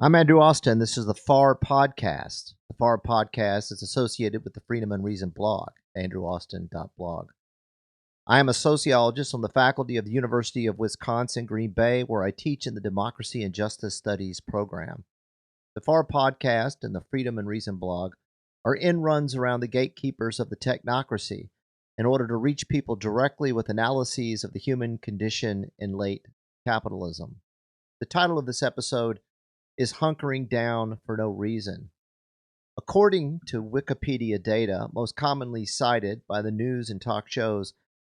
I'm Andrew Austin. This is the FAR Podcast. The FAR Podcast is associated with the Freedom and Reason blog, andrewaustin.blog. I am a sociologist on the faculty of the University of Wisconsin, Green Bay, where I teach in the Democracy and Justice Studies program. The FAR Podcast and the Freedom and Reason blog are end runs around the gatekeepers of the technocracy in order to reach people directly with analyses of the human condition in late capitalism. The title of this episode is Hunkering Down for No Reason. According to Wikipedia data, most commonly cited by the news and talk shows,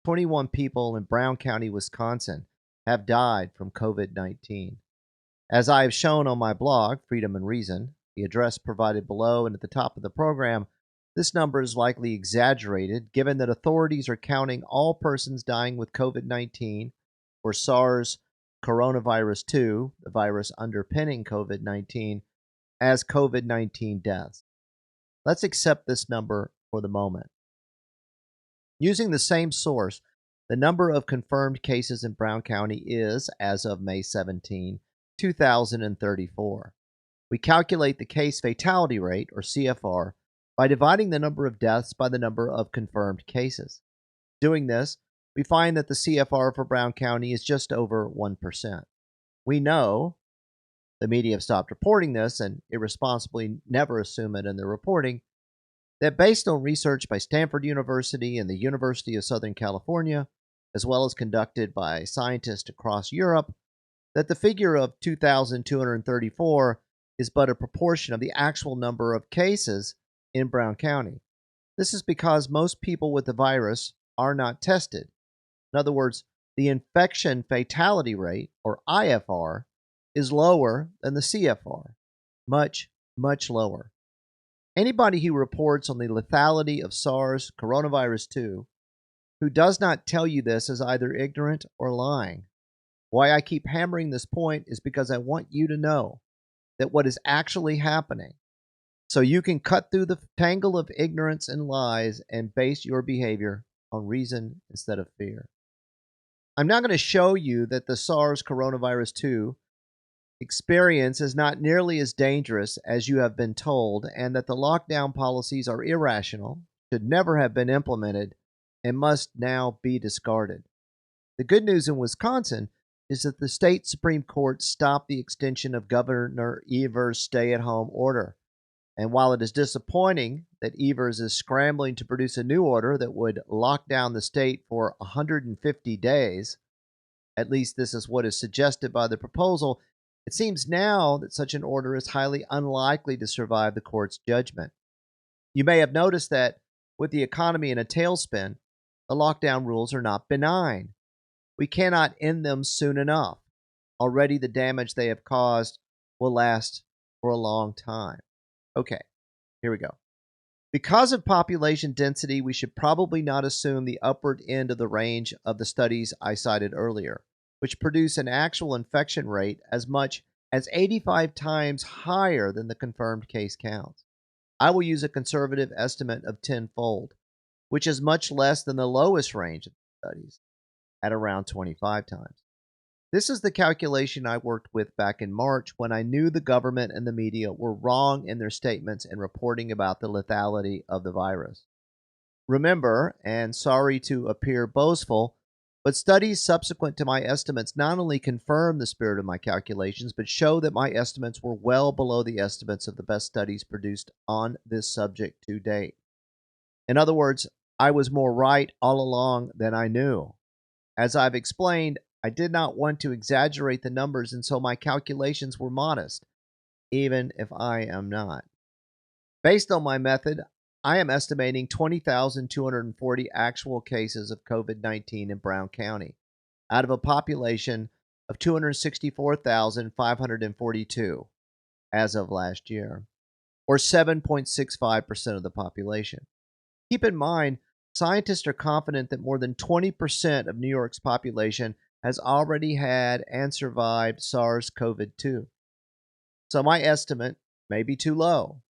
21 people in Brown County, Wisconsin, have died from COVID 19. As I have shown on my blog, Freedom and Reason, the address provided below and at the top of the program, this number is likely exaggerated given that authorities are counting all persons dying with COVID 19 or SARS coronavirus 2, the virus underpinning COVID 19, as COVID 19 deaths. Let's accept this number for the moment. Using the same source, the number of confirmed cases in Brown County is, as of May 17, 2,034. We calculate the case fatality rate, or CFR, by dividing the number of deaths by the number of confirmed cases. Doing this, we find that the CFR for Brown County is just over 1%. We know, the media have stopped reporting this and irresponsibly never assume it in their reporting, that based on research by Stanford University and the University of Southern California, as well as conducted by scientists across Europe, that the figure of 2,234 is but a proportion of the actual number of cases in Brown County. This is because most people with the virus are not tested. In other words, the infection fatality rate, or IFR, is lower than the CFR. Much, much lower. Anybody who reports on the lethality of SARS coronavirus 2 who does not tell you this is either ignorant or lying. Why I keep hammering this point is because I want you to know that what is actually happening, so you can cut through the tangle of ignorance and lies and base your behavior on reason instead of fear. I'm now going to show you that the SARS coronavirus 2 experience is not nearly as dangerous as you have been told, and that the lockdown policies are irrational, should never have been implemented, and must now be discarded. The good news in Wisconsin is that the state Supreme Court stopped the extension of Governor Evers' stay-at-home order. And while it is disappointing that Evers is scrambling to produce a new order that would lock down the state for 150 days, at least this is what is suggested by the proposal, it seems now that such an order is highly unlikely to survive the court's judgment. You may have noticed that with the economy in a tailspin, the lockdown rules are not benign. We cannot end them soon enough. Already the damage they have caused will last for a long time. Okay, here we go. Because of population density, we should probably not assume the upward end of the range of the studies I cited earlier, which produce an actual infection rate as much as 85 times higher than the confirmed case counts. I will use a conservative estimate of tenfold, which is much less than the lowest range of the studies, at around 25 times. This is the calculation I worked with back in March when I knew the government and the media were wrong in their statements and reporting about the lethality of the virus. Remember, and sorry to appear boastful, but studies subsequent to my estimates not only confirm the spirit of my calculations, but show that my estimates were well below the estimates of the best studies produced on this subject to date. In other words, I was more right all along than I knew. As I've explained, I did not want to exaggerate the numbers, and so my calculations were modest, even if I am not. Based on my method, I am estimating 20,240 actual cases of COVID-19 in Brown County, out of a population of 264,542 as of last year, or 7.65% of the population. Keep in mind, scientists are confident that more than 20% of New York's population has already had and survived SARS-CoV-2. So my estimate may be too low.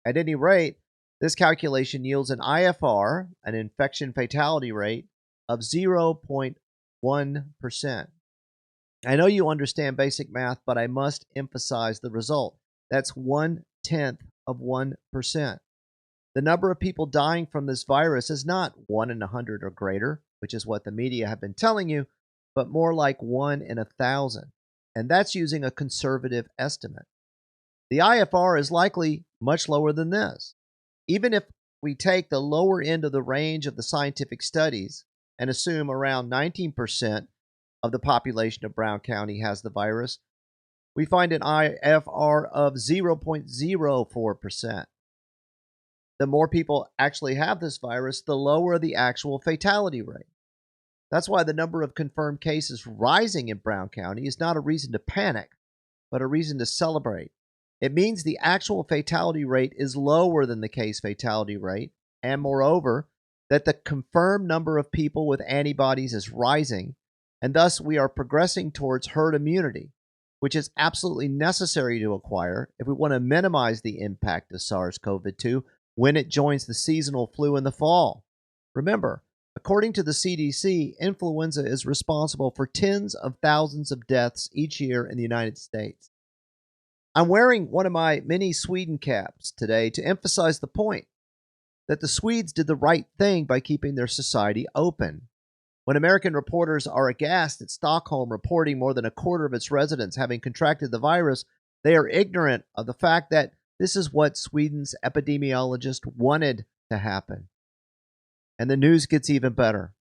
At any rate, this calculation yields an IFR, an infection fatality rate, of 0.1%. I know you understand basic math, but I must emphasize the result. That's 0.1%. The number of people dying from this virus is not 1 in 100 or greater, which is what the media have been telling you, but more like 1 in 1,000. And that's using a conservative estimate. The IFR is likely much lower than this. Even if we take the lower end of the range of the scientific studies and assume around 19% of the population of Brown County has the virus, we find an IFR of 0.04%. The more people actually have this virus, the lower the actual fatality rate. That's why the number of confirmed cases rising in Brown County is not a reason to panic, but a reason to celebrate. It means the actual fatality rate is lower than the case fatality rate, and moreover, that the confirmed number of people with antibodies is rising, and thus we are progressing towards herd immunity, which is absolutely necessary to acquire if we want to minimize the impact of SARS-CoV-2 when it joins the seasonal flu in the fall. Remember, according to the CDC, influenza is responsible for tens of thousands of deaths each year in the United States. I'm wearing one of my mini Sweden caps today to emphasize the point that the Swedes did the right thing by keeping their society open. When American reporters are aghast at Stockholm reporting more than a quarter of its residents having contracted the virus, they are ignorant of the fact that this is what Sweden's epidemiologist wanted to happen. And the news gets even better.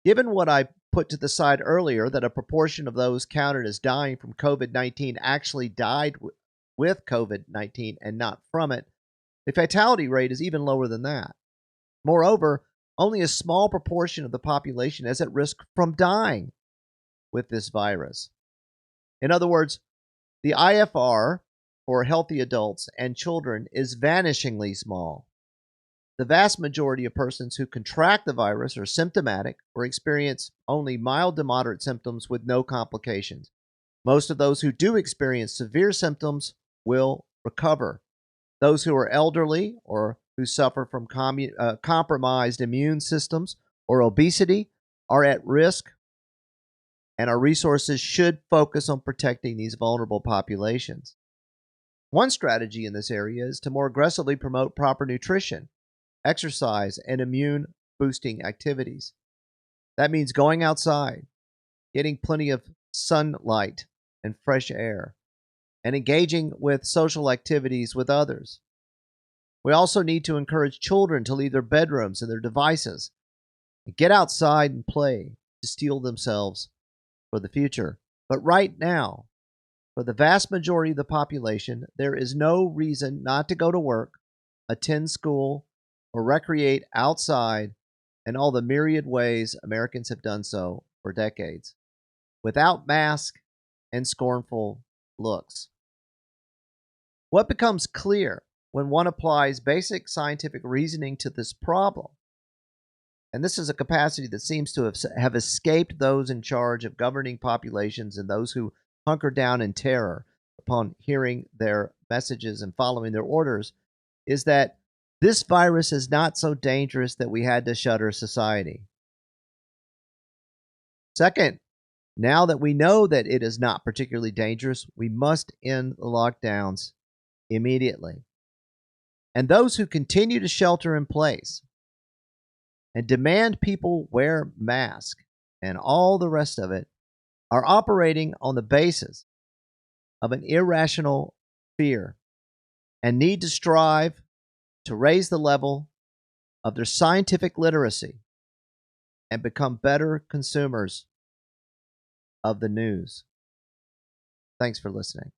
Given what I put to the side earlier, that a proportion of those counted as dying from COVID-19 actually died with COVID-19 and not from it, the fatality rate is even lower than that. Moreover, only a small proportion of the population is at risk from dying with this virus. In other words, the IFR for healthy adults and children is vanishingly small. The vast majority of persons who contract the virus are symptomatic or experience only mild to moderate symptoms with no complications. Most of those who do experience severe symptoms will recover. Those who are elderly or who suffer from compromised immune systems or obesity are at risk, and our resources should focus on protecting these vulnerable populations. One strategy in this area is to more aggressively promote proper nutrition, exercise, and immune-boosting activities. That means going outside, getting plenty of sunlight and fresh air, and engaging with social activities with others. We also need to encourage children to leave their bedrooms and their devices and get outside and play to steel themselves for the future. But right now, for the vast majority of the population, there is no reason not to go to work, attend school, or recreate outside in all the myriad ways Americans have done so for decades, without masks and scornful looks. What becomes clear when one applies basic scientific reasoning to this problem, and this is a capacity that seems to have escaped those in charge of governing populations and those who hunker down in terror upon hearing their messages and following their orders, is that this virus is not so dangerous that we had to shutter society. Second, now that we know that it is not particularly dangerous, we must end the lockdowns immediately. And those who continue to shelter in place and demand people wear masks and all the rest of it are operating on the basis of an irrational fear and need to strive to raise the level of their scientific literacy and become better consumers of the news. Thanks for listening.